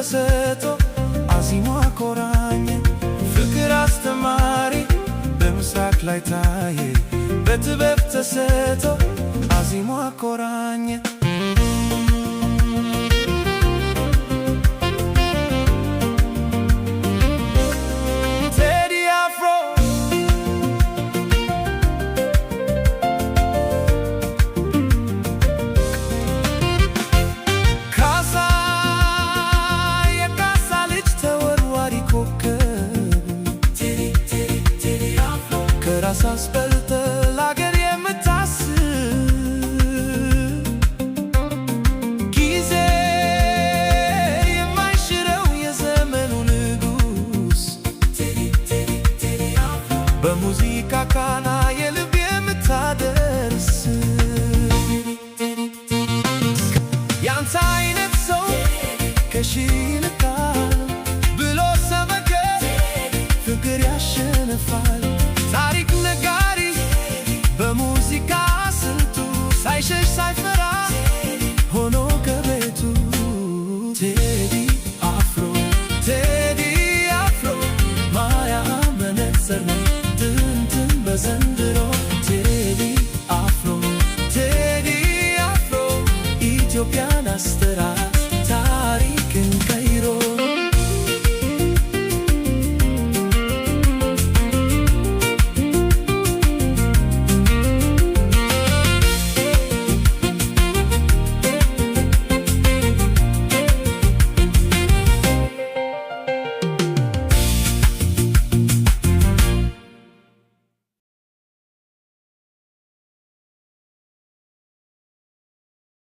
ተሰጥቶ አዚሞ አኮራኘ። ፍቅር አስተማሪ በምስራቅ ላይ ታየ። በጥበብ ተሰጥቶ አዚሞ አኮራኘ። ከራስ አስበልጠ ለአገር የምታስብ ጊዜ የማይሽረው የዘመኑ ንጉሥ በሙዚቃ ቃና